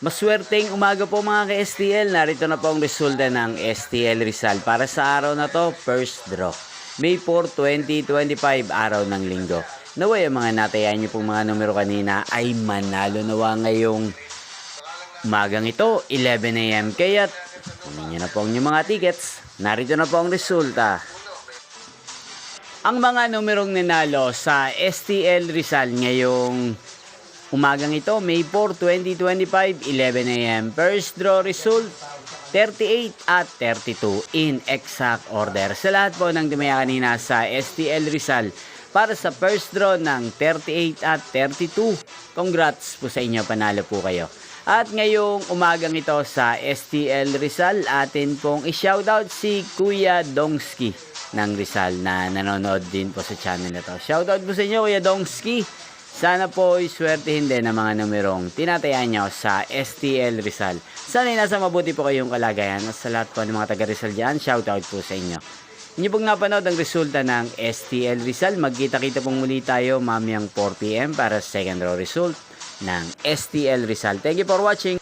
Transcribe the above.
Maswerteng umaga po mga ka-STL. Narito na po ang resulta ng STL Rizal. Para sa araw na to, first draw. May 4, 2025, araw ng linggo. Naway ang mga natayan niyo pong mga numero kanina ay manalo nawa ngayong umagang ito, 11 AM. Kaya't kunin niyo na po ang inyong mga tickets. Narito na po ang resulta. Ang mga numerong ninalo sa STL Rizal ngayong umagang ito, May 4, 2025, 11 AM. First draw result, 38 at 32 in exact order. Sa lahat po ng dumaya kanina sa STL Rizal para sa first draw ng 38 at 32. Congrats po sa inyo, panalo po kayo. At ngayong umagang ito sa STL Rizal, atin pong i-shoutout si Kuya Dongski ng Rizal na nanonood din po sa channel na to. Shoutout po sa inyo, Kuya Dongski. Sana po iswertihin din ang mga numerong tinatayaan nyo sa STL Rizal. Sana nasa mabuti po kayong kalagayan. At sa lahat po ng mga taga Rizal dyan, shoutout po sa inyo. Inyo pong napanood ang resulta ng STL Rizal. Magkita-kita pong muli tayo mamayang 4 PM para sa second row result ng STL Rizal. Thank you for watching.